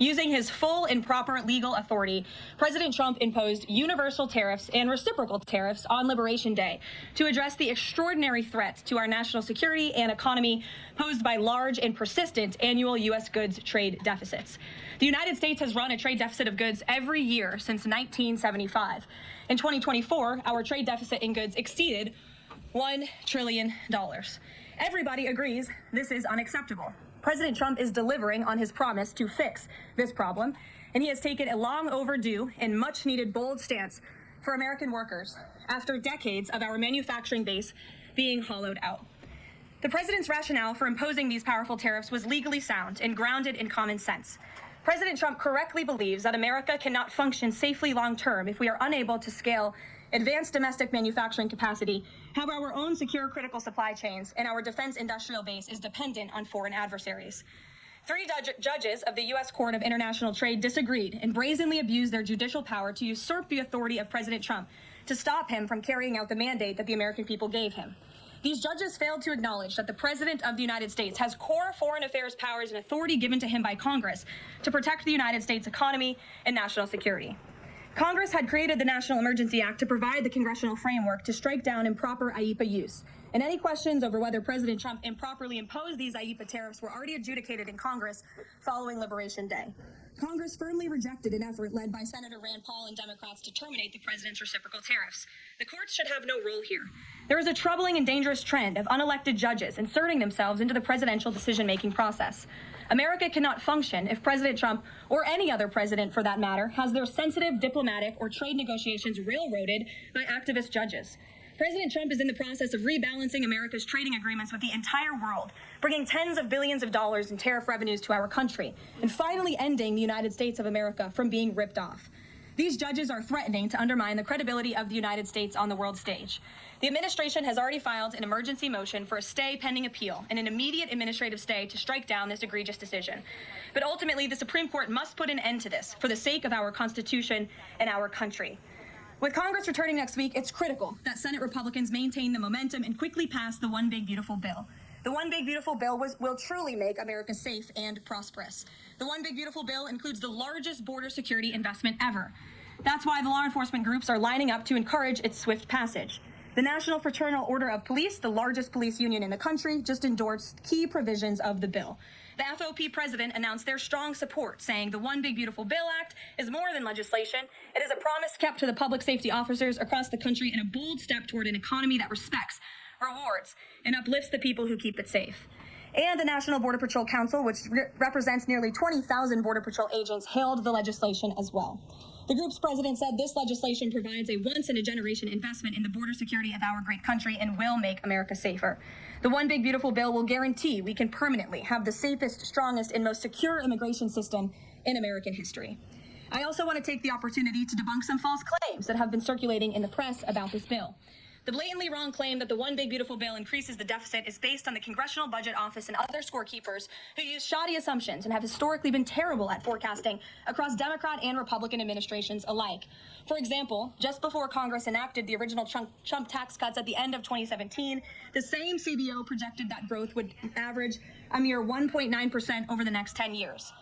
Using his full and proper legal authority, President Trump imposed universal tariffs and reciprocal tariffs on Liberation Day to address the extraordinary threat to our national security and economy posed by large and persistent annual U.S. goods trade deficits. The United States has run a trade deficit of goods every year since 1975. In 2024, our trade deficit in goods exceeded $1 trillion. Everybody agrees this is unacceptable. President Trump is delivering on his promise to fix this problem, and he has taken a long overdue and much needed bold stance for American workers after decades of our manufacturing base being hollowed out. The president's rationale for imposing these powerful tariffs was legally sound and grounded in common sense. President Trump correctly believes that America cannot function safely long-term if we are unable to scale advanced domestic manufacturing capacity, have our own secure critical supply chains, and our defense industrial base is dependent on foreign adversaries. Three judges of the U.S. Court of International Trade disagreed and brazenly abused their judicial power to usurp the authority of President Trump to stop him from carrying out the mandate that the American people gave him. These judges failed to acknowledge that the President of the United States has core foreign affairs powers and authority given to him by Congress to protect the United States economy and national security. Congress had created the National Emergency Act to provide the congressional framework to strike down improper IEEPA use. And any questions over whether President Trump improperly imposed these IEEPA tariffs were already adjudicated in Congress following Liberation Day. Congress firmly rejected an effort led by Senator Rand Paul and Democrats to terminate the president's reciprocal tariffs. The courts should have no role here. There is a troubling and dangerous trend of unelected judges inserting themselves into the presidential decision-making process. America cannot function if President Trump, or any other president for that matter, has their sensitive diplomatic or trade negotiations railroaded by activist judges. President Trump is in the process of rebalancing America's trading agreements with the entire world, bringing tens of billions of dollars in tariff revenues to our country, and finally ending the United States of America from being ripped off. These judges are threatening to undermine the credibility of the United States on the world stage. The administration has already filed an emergency motion for a stay pending appeal and an immediate administrative stay to strike down this egregious decision. But ultimately, the Supreme Court must put an end to this for the sake of our Constitution and our country. With Congress returning next week, it's critical that Senate Republicans maintain the momentum and quickly pass the One Big Beautiful Bill. The One Big Beautiful Bill will truly make America safe and prosperous. The One Big Beautiful Bill includes the largest border security investment ever. That's why the law enforcement groups are lining up to encourage its swift passage. The National Fraternal Order of Police, the largest police union in the country, just endorsed key provisions of the bill. The FOP president announced their strong support, saying the One Big Beautiful Bill Act is more than legislation. It is a promise kept to the public safety officers across the country and a bold step toward an economy that respects, rewards, and uplifts the people who keep it safe. And the National Border Patrol Council, which represents nearly 20,000 Border Patrol agents, hailed the legislation as well. The group's president said this legislation provides a once-in-a-generation investment in the border security of our great country and will make America safer. The One Big Beautiful Bill will guarantee we can permanently have the safest, strongest, and most secure immigration system in American history. I also want to take the opportunity to debunk some false claims that have been circulating in the press about this bill. The blatantly wrong claim that the One Big Beautiful Bill increases the deficit is based on the Congressional Budget Office and other scorekeepers who use shoddy assumptions and have historically been terrible at forecasting across Democrat and Republican administrations alike. For example, just before Congress enacted the original Trump tax cuts at the end of 2017, the same CBO projected that growth would average a mere 1.9% over the next 10 years.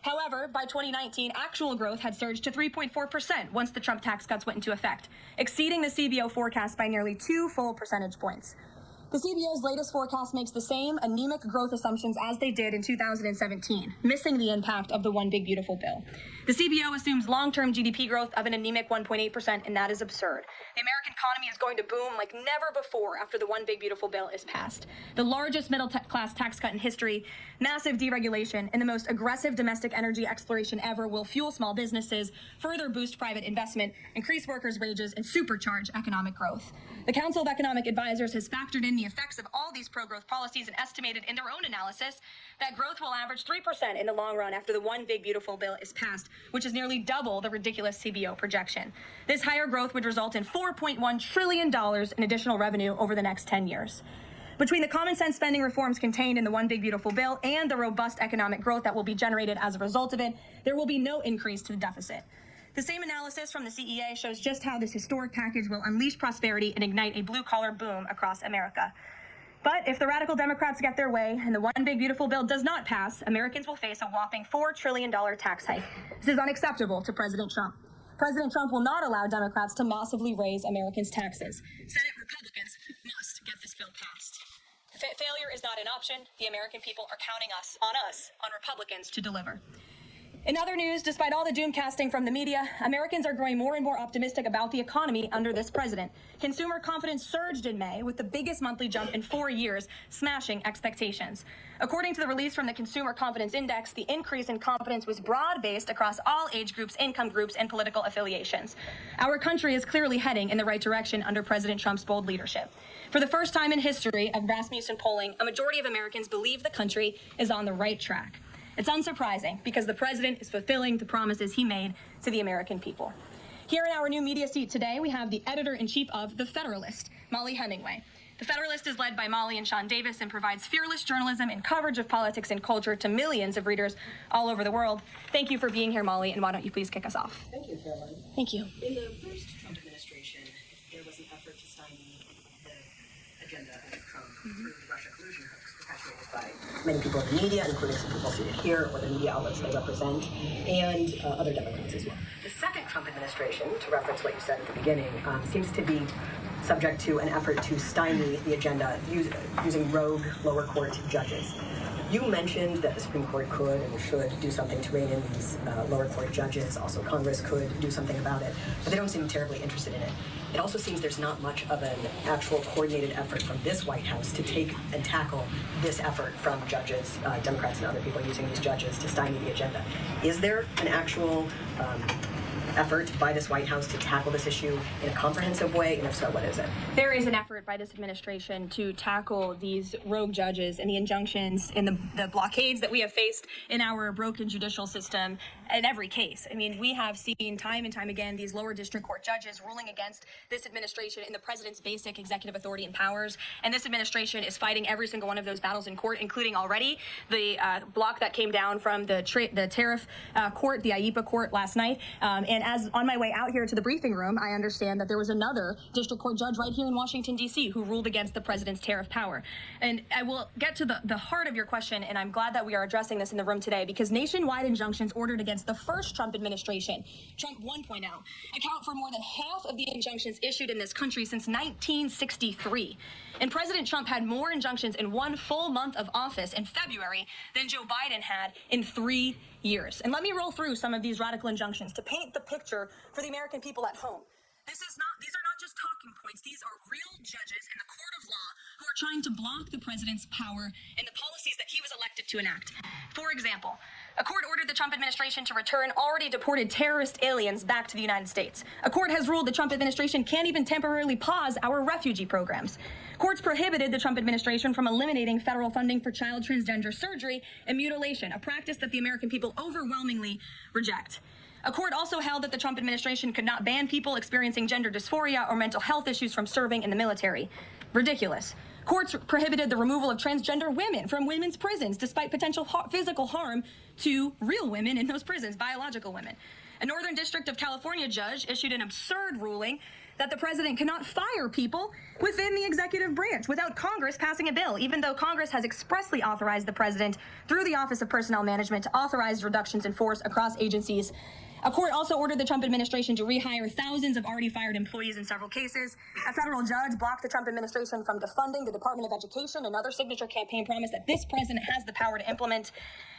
However, by 2019, actual growth had surged to 3.4% once the Trump tax cuts went into effect, exceeding the CBO forecast by nearly 2 full percentage points. The CBO's latest forecast makes the same anemic growth assumptions as they did in 2017, missing the impact of the One Big Beautiful Bill. The CBO assumes long-term GDP growth of an anemic 1.8%, and that is absurd. The American economy is going to boom like never before after the One Big Beautiful Bill is passed. The largest middle-class tax cut in history, massive deregulation, and the most aggressive domestic energy exploration ever will fuel small businesses, further boost private investment, increase workers' wages, and supercharge economic growth. The Council of Economic Advisors has factored in the effects of all these pro-growth policies and estimated in their own analysis that growth will average 3% in the long run after the One Big Beautiful Bill is passed, which is nearly double the ridiculous CBO projection. This higher growth would result in $4.1 trillion in additional revenue over the next 10 years. Between the common sense spending reforms contained in the One Big Beautiful Bill and the robust economic growth that will be generated as a result of it, there will be no increase to the deficit. The same analysis from the CEA shows just how this historic package will unleash prosperity and ignite a blue-collar boom across America. But if the radical Democrats get their way and the One Big Beautiful Bill does not pass, Americans will face a whopping $4 trillion tax hike. This is unacceptable to President Trump. President Trump will not allow Democrats to massively raise Americans' taxes. Senate Republicans must get this bill passed. Failure is not an option. The American people are counting on Republicans to deliver. In other news, despite all the doom casting from the media, Americans are growing more and more optimistic about the economy under this president. Consumer confidence surged in May with the biggest monthly jump in 4 years, smashing expectations. According to the release from the Consumer Confidence Index, the increase in confidence was broad-based across all age groups, income groups, and political affiliations. Our country is clearly heading in the right direction under President Trump's bold leadership. For the first time in history of Rasmussen polling, a majority of Americans believe the country is on the right track. It's unsurprising because the president is fulfilling the promises he made to the American people. Here in our new media seat today, we have the editor-in-chief of The Federalist, Molly Hemingway. The Federalist is led by Molly and Sean Davis and provides fearless journalism and coverage of politics and culture to millions of readers all over the world. Thank you for being here, Molly, and why don't you please kick us off? Thank you, Caroline. Thank you. In the first Trump administration, there was an effort to stymie the agenda of Trump through the Russia collusion hoax perpetuated by many people in the media, including some people seated here, or the media outlets they represent, and other Democrats as well. The second Trump administration, to reference what you said at the beginning, seems to be subject to an effort to stymie the agenda using rogue lower court judges. You mentioned that the Supreme Court could and should do something to rein in these lower court judges. Also, Congress could do something about it, but they don't seem terribly interested in it. It also seems there's not much of an actual coordinated effort from this White House to take and tackle this effort from judges, Democrats and other people using these judges to stymie the agenda. Is there an actual effort by this White House to tackle this issue in a comprehensive way? And if so, what is it? There is an effort by this administration to tackle these rogue judges and the injunctions and the blockades that we have faced in our broken judicial system in every case. I mean, we have seen time and time again these lower district court judges ruling against this administration in the president's basic executive authority and powers. And this administration is fighting every single one of those battles in court, including already the block that came down from the tariff court, the IEPA court last night. And as on my way out here to the briefing room, I understand that there was another district court judge right here in Washington, D.C. who ruled against the president's tariff power. And I will get to the heart of your question, and I'm glad that we are addressing this in the room today, because nationwide injunctions ordered against the first Trump administration, Trump 1.0, account for more than half of the injunctions issued in this country since 1963. And President Trump had more injunctions in one full month of office in February than Joe Biden had in 3 years. And let me roll through some of these radical injunctions to paint the picture for the American people at home. These are not just talking points. These are real judges in the court of law who are trying to block the president's power and the policies that he was elected to enact. For example, a court ordered the Trump administration to return already deported terrorist aliens back to the United States. A court has ruled the Trump administration can't even temporarily pause our refugee programs. Courts prohibited the Trump administration from eliminating federal funding for child transgender surgery and mutilation, a practice that the American people overwhelmingly reject. A court also held that the Trump administration could not ban people experiencing gender dysphoria or mental health issues from serving in the military. Ridiculous. Courts prohibited the removal of transgender women from women's prisons, despite potential physical harm to real women in those prisons, biological women. A Northern District of California judge issued an absurd ruling that the president cannot fire people within the executive branch without Congress passing a bill, even though Congress has expressly authorized the president through the Office of Personnel Management to authorize reductions in force across agencies. A court also ordered the Trump administration to rehire thousands of already fired employees in several cases. A federal judge blocked the Trump administration from defunding the Department of Education, another signature campaign promise that this president has the power to implement.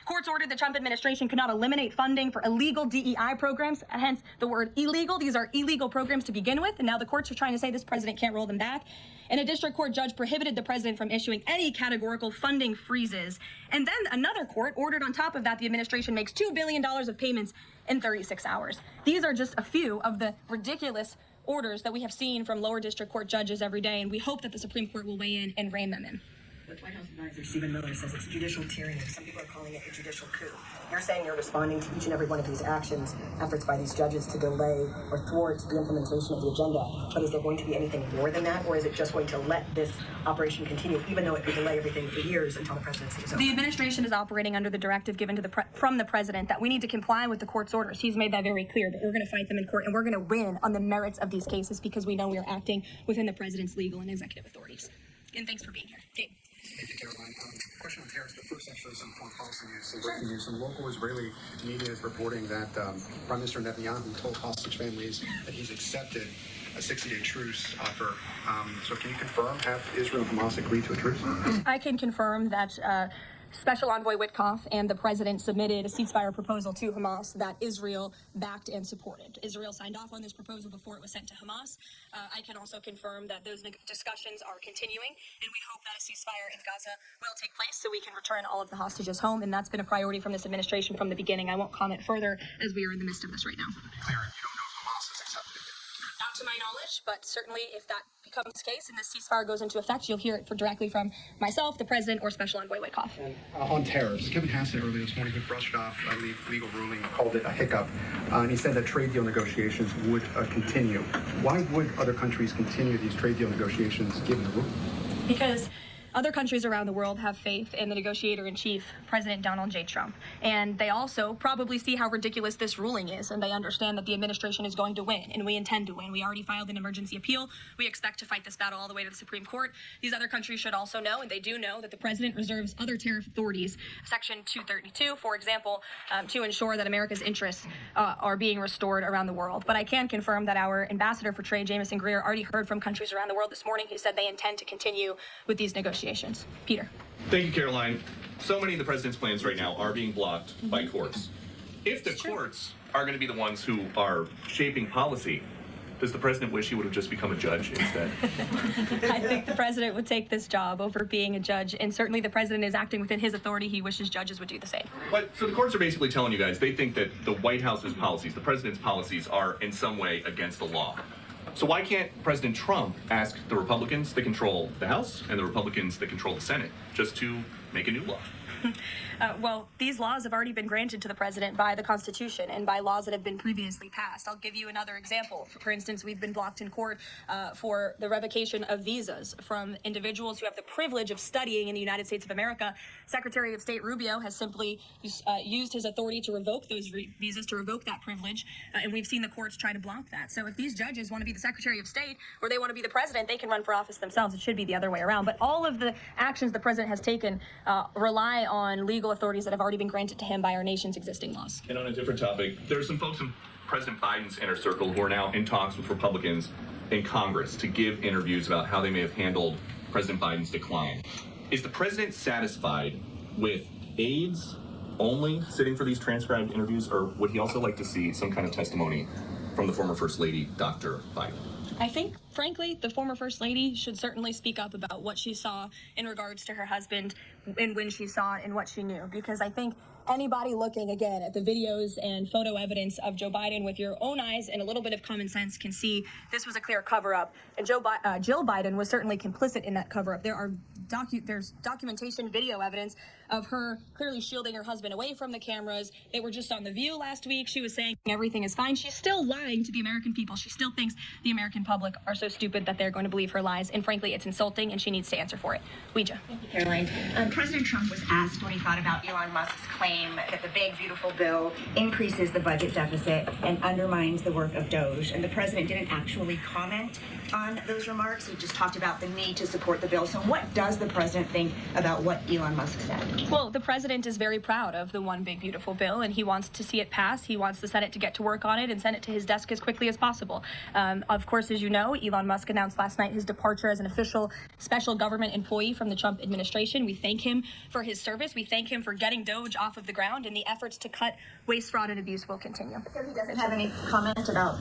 Courts ordered the Trump administration could not eliminate funding for illegal DEI programs, hence the word illegal. These are illegal programs to begin with, and now the courts are trying to say this president can't roll them back. And a district court judge prohibited the president from issuing any categorical funding freezes. And then another court ordered on top of that the administration makes $2 billion of payments in 36 hours. These are just a few of the ridiculous orders that we have seen from lower district court judges every day, and we hope that the Supreme Court will weigh in and rein them in. But White House advisor Stephen Miller says it's judicial tyranny. Some people are calling it a judicial coup. You're saying you're responding to each and every one of these actions, efforts by these judges to delay or thwart the implementation of the agenda. But is there going to be anything more than that, or is it just going to let this operation continue, even though it could delay everything for years until the presidency is over? The administration is operating under the directive given to from the president that we need to comply with the court's orders. He's made that very clear, but we're going to fight them in court, and we're going to win on the merits of these cases because we know we are acting within the president's legal and executive authorities. And thanks for being here. Dave. Thank you, Karoline. Question on tariffs, but first actually some foreign policy news. Some breaking news. Some local Israeli media is reporting that Prime Minister Netanyahu told hostage families that he's accepted a 60-day truce offer. So can you confirm, have Israel and Hamas agreed to a truce? I can confirm that Special Envoy Witkoff and the president submitted a ceasefire proposal to Hamas that Israel backed and supported. Israel signed off on this proposal before it was sent to Hamas. I can also confirm that those discussions are continuing, and we hope that a ceasefire in Gaza will take place so we can return all of the hostages home, and that's been a priority from this administration from the beginning. I won't comment further as we are in the midst of this right now. Clear, you don't know if Hamas has accepted it. Not to my knowledge, but certainly if that becomes the case and this ceasefire goes into effect, you'll hear it directly from myself, the president, or Special Envoy Witkoff. And on tariffs, Kevin Hassett earlier this morning, he brushed off a legal ruling, called it a hiccup, and he said that trade deal negotiations would continue. Why would other countries continue these trade deal negotiations given the ruling? Because other countries around the world have faith in the negotiator-in-chief, President Donald J. Trump. And they also probably see how ridiculous this ruling is, and they understand that the administration is going to win, and we intend to win. We already filed an emergency appeal. We expect to fight this battle all the way to the Supreme Court. These other countries should also know, and they do know, that the president reserves other tariff authorities, Section 232, for example, to ensure that America's interests are being restored around the world. But I can confirm that our ambassador for trade, Jamison Greer, already heard from countries around the world this morning who said they intend to continue with these negotiations. Peter. Thank you, Karoline. So many of the president's plans right now are being blocked by courts. If the courts are going to be the ones who are shaping policy, does the president wish he would have just become a judge instead? I think the president would take this job over being a judge, and certainly the president is acting within his authority. He wishes judges would do the same. But so the courts are basically telling you guys they think that the White House's policies, the president's policies, are in some way against the law. So why can't President Trump ask the Republicans that control the House and the Republicans that control the Senate just to make a new law? Well, these laws have already been granted to the president by the Constitution and by laws that have been previously passed. I'll give you another example. For instance, we've been blocked in court for the revocation of visas from individuals who have the privilege of studying in the United States of America. Secretary of State Rubio has simply used his authority to revoke those visas, to revoke that privilege, and we've seen the courts try to block that. So if these judges want to be the Secretary of State or they want to be the president, they can run for office themselves. It should be the other way around. But all of the actions the president has taken rely on legal authorities that have already been granted to him by our nation's existing laws. And on a different topic, there are some folks in President Biden's inner circle who are now in talks with Republicans in Congress to give interviews about how they may have handled President Biden's decline. Is the president satisfied with aides only sitting for these transcribed interviews, or would he also like to see some kind of testimony from the former First Lady, Dr. Biden? I think, frankly, the former First Lady should certainly speak up about what she saw in regards to her husband and when she saw it and what she knew, because I think anybody looking, again, at the videos and photo evidence of Joe Biden with your own eyes and a little bit of common sense can see this was a clear cover-up, and Jill Biden was certainly complicit in that cover-up. There's documentation, video evidence of her clearly shielding her husband away from the cameras. They were just on The View last week. She was saying everything is fine. She's still lying to the American people. She still thinks the American public are so stupid that they're going to believe her lies. And frankly, it's insulting, and she needs to answer for it. Ouija. Thank you, Caroline. President Trump was asked what he thought about Elon Musk's claim that the big, beautiful bill increases the budget deficit and undermines the work of Doge. And the president didn't actually comment on those remarks. He just talked about the need to support the bill. So what does the president think about what Elon Musk said? Well, the president is very proud of the one big, beautiful bill, and he wants to see it pass. He wants the Senate to get to work on it and send it to his desk as quickly as possible. Of course, as you know, Elon Musk announced last night his departure as an official special government employee from the Trump administration. We thank him for his service. We thank him for getting Doge off of the ground, and the efforts to cut waste, fraud, and abuse will continue. So he doesn't have any comment about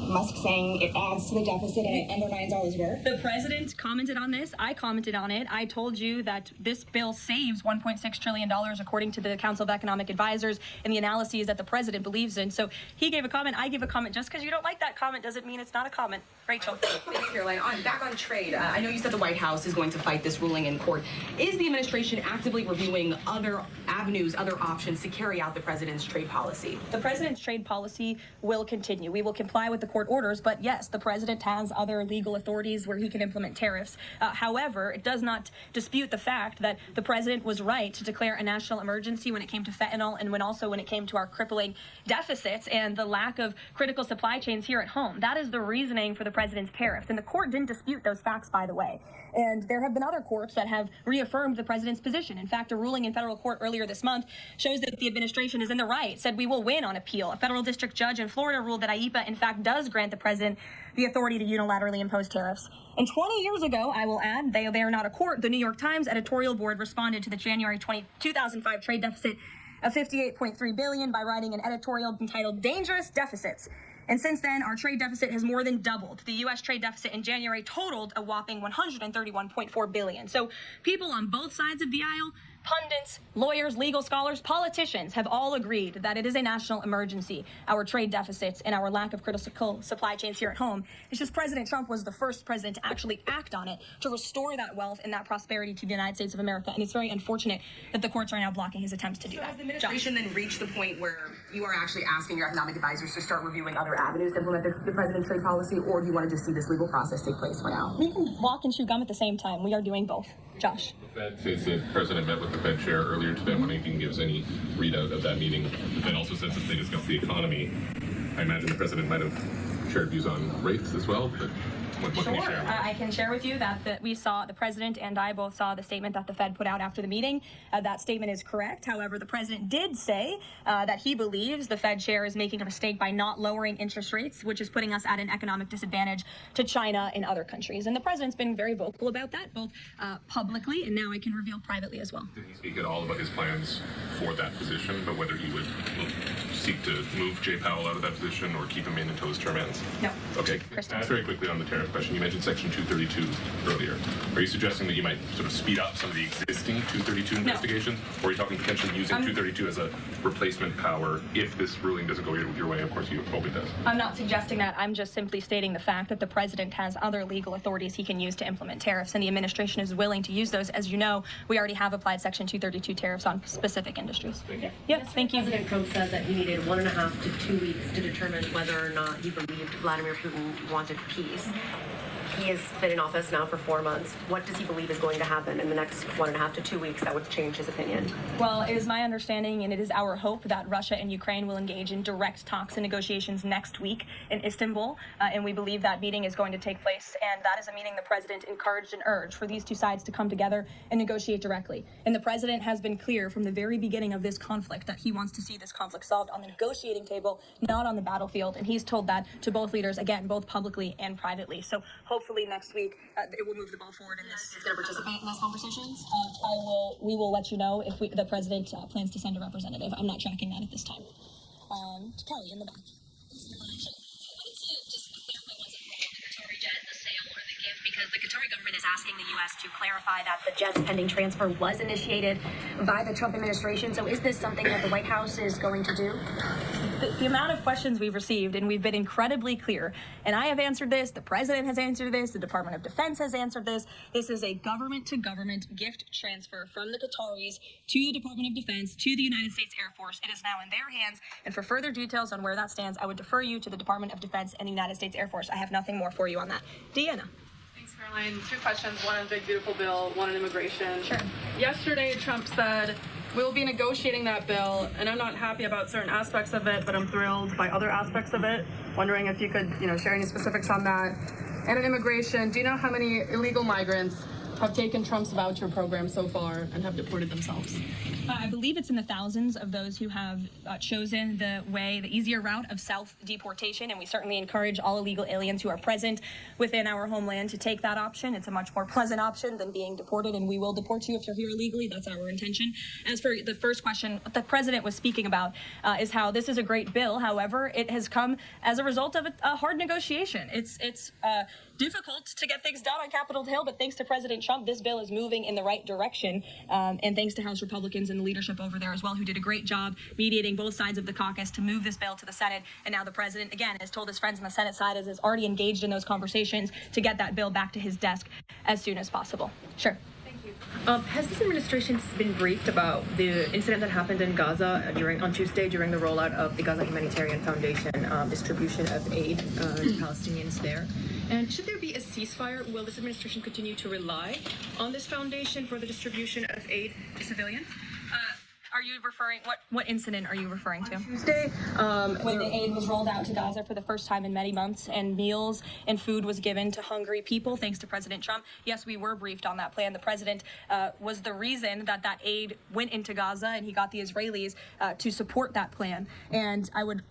Musk saying it adds to the deficit and it undermines all his work? The president commented on this. I commented on it. I told you that this bill saves $1.6 trillion according to the Council of Economic Advisors and the analyses that the president believes in. So he gave a comment. I give a comment. Just because you don't like that comment doesn't mean it's not a comment. Rachel. Thanks, Caroline. Back on trade, I know you said the White House is going to fight this ruling in court. Is the administration actively reviewing other avenues, other options to carry out the president's trade policy? The president's trade policy will continue. We will comply with the court court orders, but yes, the president has other legal authorities where he can implement tariffs. However, it does not dispute the fact that the president was right to declare a national emergency when it came to fentanyl and when it came to our crippling deficits and the lack of critical supply chains here at home. That is the reasoning for the president's tariffs, and the court didn't dispute those facts, by the way. And there have been other courts that have reaffirmed the president's position. In fact, a ruling in federal court earlier this month shows that the administration is in the right, said we will win on appeal. A federal district judge in Florida ruled that IEEPA, in fact, does grant the president the authority to unilaterally impose tariffs. And 20 years ago, I will add, they are not a court, the New York Times editorial board responded to the January 2005 trade deficit of $58.3 billion by writing an editorial entitled Dangerous Deficits. And since then, our trade deficit has more than doubled. The U.S. trade deficit in January totaled a whopping $131.4 billion. So people on both sides of the aisle, pundits, lawyers, legal scholars, politicians have all agreed that it is a national emergency, our trade deficits and our lack of critical supply chains here at home. It's just President Trump was the first president to actually act on it, to restore that wealth and that prosperity to the United States of America. And it's very unfortunate that the courts are now blocking his attempts to do that. Has the administration then reached the point where you are actually asking your economic advisors to start reviewing other avenues to implement the president's trade policy, or do you want to just see this legal process take place for now? We can walk and chew gum at the same time. We are doing both. Josh. The Fed says the president met with the Fed chair earlier today. I'm wondering if he can give us any readout of that meeting. The Fed also says that they discussed the economy. I imagine the president might have shared views on rates as well, but what can you share? I can share with you that we saw, the president and I both saw the statement that the Fed put out after the meeting. That statement is correct. However, the president did say that he believes the Fed chair is making a mistake by not lowering interest rates, which is putting us at an economic disadvantage to China and other countries. And the president's been very vocal about that, both publicly and now I can reveal privately as well. Did he speak at all about his plans for that position, but whether he would seek to move Jay Powell out of that position or keep him in until his term ends? No. Okay. Very quickly on the tariff question, you mentioned Section 232 earlier. Are you suggesting that you might sort of speed up some of the existing 232 investigations, or are you talking potentially using 232 as a replacement power if this ruling doesn't go your way? Of course, you hope it does. I'm not suggesting that. I'm just simply stating the fact that the president has other legal authorities he can use to implement tariffs, and the administration is willing to use those. As you know, we already have applied Section 232 tariffs on specific industries. Thank you. Yep, thank you. President Trump said that he needed 1.5 to 2 weeks to determine whether or not he believed Vladimir Putin wanted peace. He has been in office now for 4 months. What does he believe is going to happen in the next 1.5 to 2 weeks that would change his opinion? Well, it is my understanding and it is our hope that Russia and Ukraine will engage in direct talks and negotiations next week in Istanbul. And we believe that meeting is going to take place. And that is a meeting the president encouraged and urged for these two sides to come together and negotiate directly. And the president has been clear from the very beginning of this conflict that he wants to see this conflict solved on the negotiating table, not on the battlefield. And he's told that to both leaders, again, both publicly and privately. So hopefully next week it will move the ball forward in this. He's going to participate in those conversations? We will let you know if the president plans to send a representative. I'm not tracking that at this time. Kelly in the back. Because the Qatari government is asking the U.S. to clarify that the jet's pending transfer was initiated by the Trump administration. So is this something that the White House is going to do? The amount of questions we've received, and we've been incredibly clear, and I have answered this, the president has answered this, the Department of Defense has answered this. This is a government-to-government gift transfer from the Qataris to the Department of Defense to the United States Air Force. It is now in their hands, and for further details on where that stands, I would defer you to the Department of Defense and the United States Air Force. I have nothing more for you on that. Deanna. Caroline, 2 questions, one on Big Beautiful Bill, one on immigration. Sure. Yesterday, Trump said, we'll be negotiating that bill, and I'm not happy about certain aspects of it, but I'm thrilled by other aspects of it. Wondering if you could, share any specifics on that. And on immigration, do you know how many illegal migrants have taken Trump's voucher program so far and have deported themselves? I believe it's in the thousands of those who have chosen the easier route of self-deportation, and we certainly encourage all illegal aliens who are present within our homeland to take that option. It's a much more pleasant option than being deported, and we will deport you if you're here illegally. That's our intention. As for the first question, what the president was speaking about is how this is a great bill. However, it has come as a result of a hard negotiation. It's difficult to get things done on Capitol Hill, but thanks to President Trump, this bill is moving in the right direction, and thanks to House Republicans and the leadership over there as well, who did a great job mediating both sides of the caucus to move this bill to the Senate. And now the president, again, has told his friends on the Senate side, is already engaged in those conversations to get that bill back to his desk as soon as possible. Sure. Thank you. Has this administration been briefed about the incident that happened in Gaza on Tuesday during the rollout of the Gaza Humanitarian Foundation distribution of aid to Palestinians there? And should there be a ceasefire, will this administration continue to rely on this foundation for the distribution of aid to civilians? Are you referring, what incident are you referring to? Tuesday, when the aid was rolled out to Gaza for the first time in many months, and meals and food was given to hungry people thanks to President Trump. Yes, we were briefed on that plan. The president was the reason that aid went into Gaza, and he got the Israelis to support that plan. And I would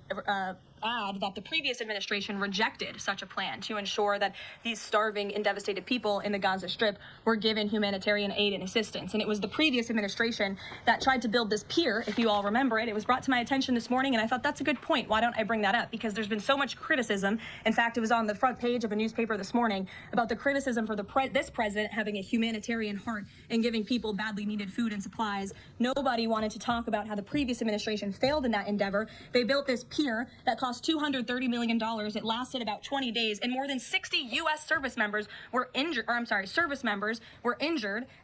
add that the previous administration rejected such a plan to ensure that these starving and devastated people in the Gaza Strip were given humanitarian aid and assistance. And it was the previous administration that tried to build this pier, if you all remember it. It was brought to my attention this morning, and I thought that's a good point. Why don't I bring that up? Because there's been so much criticism. In fact, it was on the front page of a newspaper this morning about the criticism for this president having a humanitarian heart and giving people badly needed food and supplies. Nobody wanted to talk about how the previous administration failed in that endeavor. They built this pier that cost $230 million. It lasted about 20 days, and more than 60 U.S. service members were injured,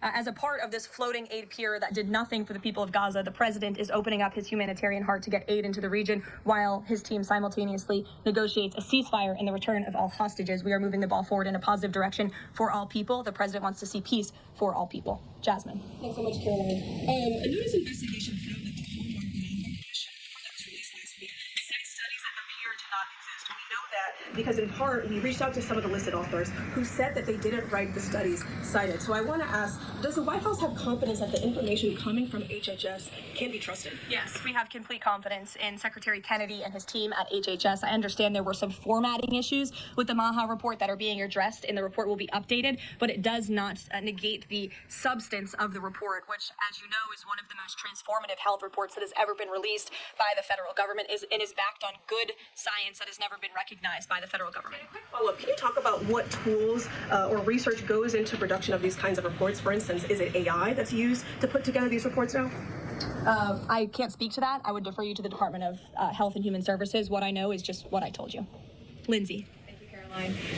as a part of this floating aid pier that did nothing for the people of Gaza. The president is opening up his humanitarian heart to get aid into the region while his team simultaneously negotiates a ceasefire and the return of all hostages. We are moving the ball forward in a positive direction for all people. The president wants to see peace for all people. Jasmine. Thanks so much, Karoline. A news investigation found that the Hallmark MAHA mission that was released last week cites studies that appear to not exist. We know that because in part we reached out to some of the listed authors who said that they didn't write the studies cited. So I want to ask, does the White House have confidence that the information coming from HHS can be trusted? Yes, we have complete confidence in Secretary Kennedy and his team at HHS. I understand there were some formatting issues with the MAHA report that are being addressed, and the report will be updated, but it does not negate the substance of the report, which, as you know, is one of the most transformative health reports that has ever been released by the federal government, and is backed on good science that has never been recognized by the federal government. And a quick follow-up, can you talk about what tools or research goes into production of these kinds of reports? For instance, is it AI that's used to put together these reports now? I can't speak to that. I would defer you to the Department of Health and Human Services. What I know is just what I told you. Lindsay.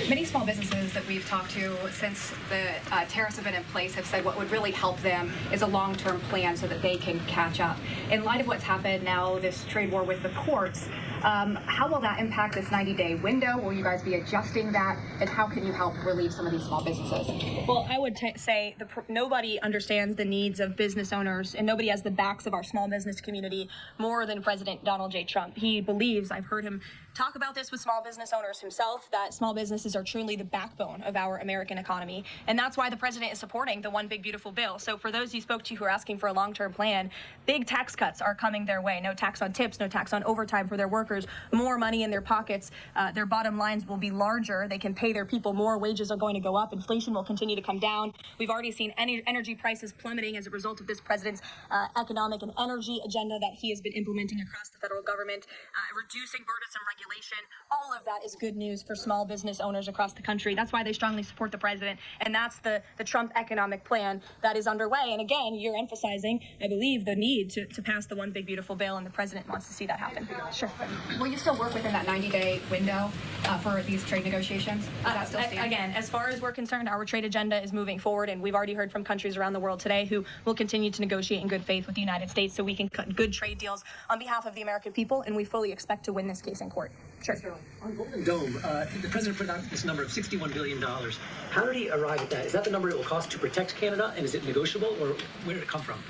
Many small businesses that we've talked to since the tariffs have been in place have said what would really help them is a long-term plan so that they can catch up. In light of what's happened now, this trade war with the courts, how will that impact this 90-day window? Will you guys be adjusting that? And how can you help relieve some of these small businesses? Well, I would say nobody understands the needs of business owners, and nobody has the backs of our small business community more than President Donald J. Trump. He believes, I've heard him talk about this with small business owners himself, that small businesses are truly the backbone of our American economy. And that's why the president is supporting the One Big Beautiful Bill. So for those you spoke to who are asking for a long-term plan, big tax cuts are coming their way. No tax on tips, no tax on overtime for their workers, more money in their pockets. Their bottom lines will be larger. They can pay their people more. Wages are going to go up. Inflation will continue to come down. We've already seen energy prices plummeting as a result of this president's economic and energy agenda that he has been implementing across the federal government, reducing burdensome regulation. All of that is good news for small business owners across the country. That's why they strongly support the president, and that's the Trump economic plan that is underway. And again, you're emphasizing, I believe, the need to pass the One Big Beautiful Bill, and the president wants to see that happen. Sure. Will you still work within that 90-day window for these trade negotiations? Again, as far as we're concerned, our trade agenda is moving forward, and we've already heard from countries around the world today who will continue to negotiate in good faith with the United States so we can cut good trade deals on behalf of the American people, and we fully expect to win this case in court. Sure. On Golden Dome, the president put out this number of $61 billion. How did he arrive at that? Is that the number it will cost to protect Canada, and is it negotiable, or where did it come from?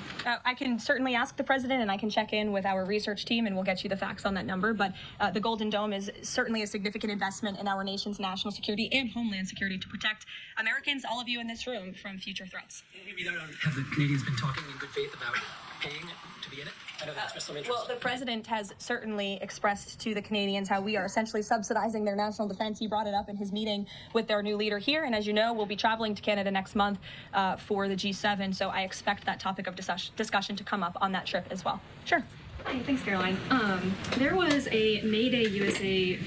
I can certainly ask the president, and I can check in with our research team, and we'll get you the facts on that number. But the Golden Dome is certainly a significant investment in our nation's national security and homeland security to protect Americans, all of you in this room, from future threats. Have the Canadians been talking in good faith about paying to be in it? I know they expressed some interest. Well, the president has certainly expressed to the Canadians how we are essentially subsidizing their national defense. He brought it up in his meeting with their new leader here. And as you know, we'll be traveling to Canada next month for the G7. So I expect that topic of discussion to come up on that trip as well. Sure. Hi, thanks, Caroline. There was a May Day USA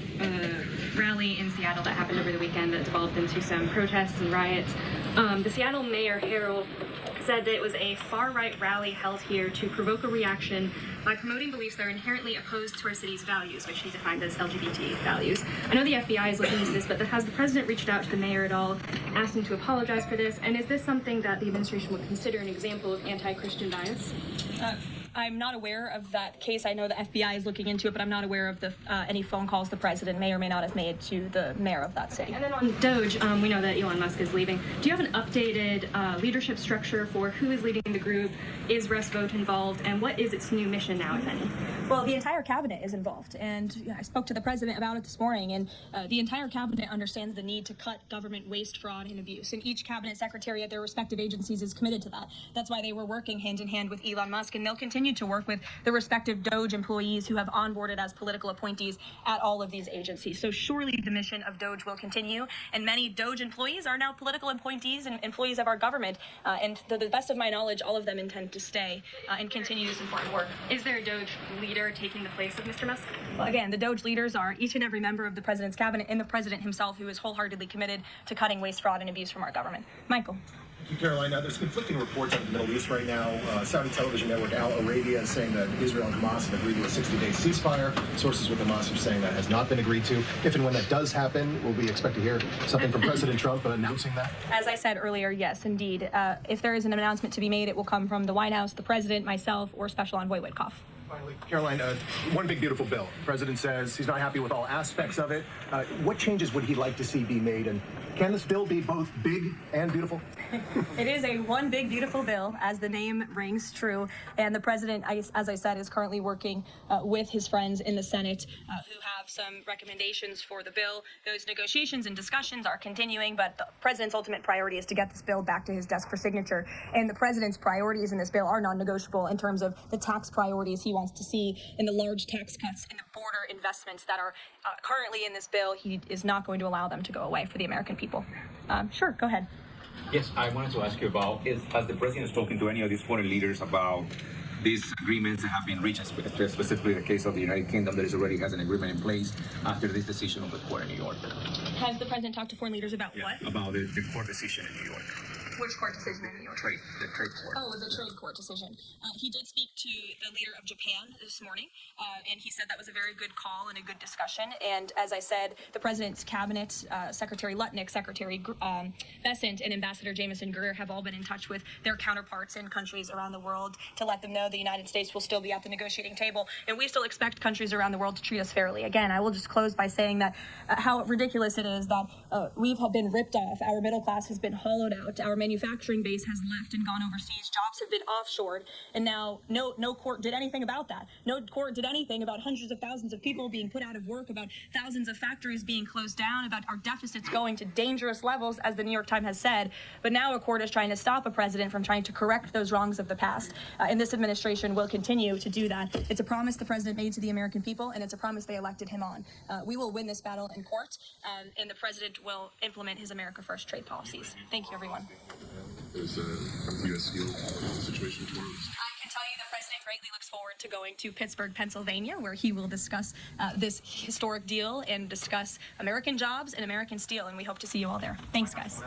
rally in Seattle that happened over the weekend that developed into some protests and riots. The Seattle Mayor Harold said that it was a far-right rally held here to provoke a reaction by promoting beliefs that are inherently opposed to our city's values, which he defined as LGBT values. I know the FBI is looking into this, but has the president reached out to the mayor at all, asked him to apologize for this, and is this something that the administration would consider an example of anti-Christian bias? I'm not aware of that case. I know the FBI is looking into it, but I'm not aware of any phone calls the president may or may not have made to the mayor of that city. And then on Doge, we know that Elon Musk is leaving. Do you have an updated leadership structure for who is leading the group? Is Russ Vought involved? And what is its new mission now, if any? Well, the entire cabinet is involved, and I spoke to the president about it this morning, and the entire cabinet understands the need to cut government waste, fraud, and abuse, and each cabinet secretary at their respective agencies is committed to that. That's why they were working hand in hand with Elon Musk, and they'll continue to work with the respective Doge employees who have onboarded as political appointees at all of these agencies. So surely the mission of Doge will continue, and many Doge employees are now political appointees and employees of our government, and to the best of my knowledge, all of them intend to stay and continue this important work. Is there a Doge leader taking the place of Mr. Musk? Well, again, the Doge leaders are each and every member of the president's cabinet and the president himself, who is wholeheartedly committed to cutting waste, fraud, and abuse from our government. Michael. Karoline, there's conflicting reports out of the Middle East right now. Saudi television network Al Arabia is saying that Israel and Hamas have agreed to a 60-day ceasefire. Sources with Hamas are saying that has not been agreed to. If and when that does happen, will we expect to hear something from President Trump announcing that? As I said earlier, yes, indeed. If there is an announcement to be made, it will come from the White House, the president, myself, or Special Envoy Witkoff. Finally, Karoline, one big beautiful bill. The president says he's not happy with all aspects of it. What changes would he like to see be made? And can this bill be both big and beautiful? It is a one big beautiful bill, as the name rings true. And the president, as I said, is currently working with his friends in the Senate who have some recommendations for the bill. Those negotiations and discussions are continuing, but the president's ultimate priority is to get this bill back to his desk for signature. And the president's priorities in this bill are non-negotiable in terms of the tax priorities he wants to see in the large tax cuts and the border investments that are currently in this bill. He is not going to allow them to go away for the American people. Sure, go ahead. Yes, I wanted to ask you about, has the president spoken to any of these foreign leaders about these agreements that have been reached, specifically the case of the United Kingdom that already has an agreement in place after this decision of the court in New York? Has the president talked to foreign leaders about what? About the court decision in New York. Which court decision in New York? The trade court. Oh, the trade court decision. He did speak to the leader of Japan this morning, and he said that was a very good call and a good discussion. And as I said, the president's cabinet, Secretary Lutnick, Secretary Bessent, and Ambassador Jameson Greer have all been in touch with their counterparts in countries around the world to let them know the United States will still be at the negotiating table, and we still expect countries around the world to treat us fairly. Again, I will just close by saying that how ridiculous it is that we've been ripped off. Our middle class has been hollowed out. Our manufacturing base has left and gone overseas. Jobs have been offshored, and now no court did anything about that. No court did anything about hundreds of thousands of people being put out of work, about thousands of factories being closed down, about our deficits going to dangerous levels, as the New York Times has said. But now a court is trying to stop a president from trying to correct those wrongs of the past, and this administration will continue to do that. It's a promise the president made to the American people, and it's a promise they elected him on. We will win this battle in court, and the president will implement his America First trade policies. Thank you, everyone. There's a U.S. Steel situation tomorrow. I can tell you the president greatly looks forward to going to Pittsburgh, Pennsylvania, where he will discuss this historic deal and discuss American jobs and American steel, and we hope to see you all there. Thanks, guys.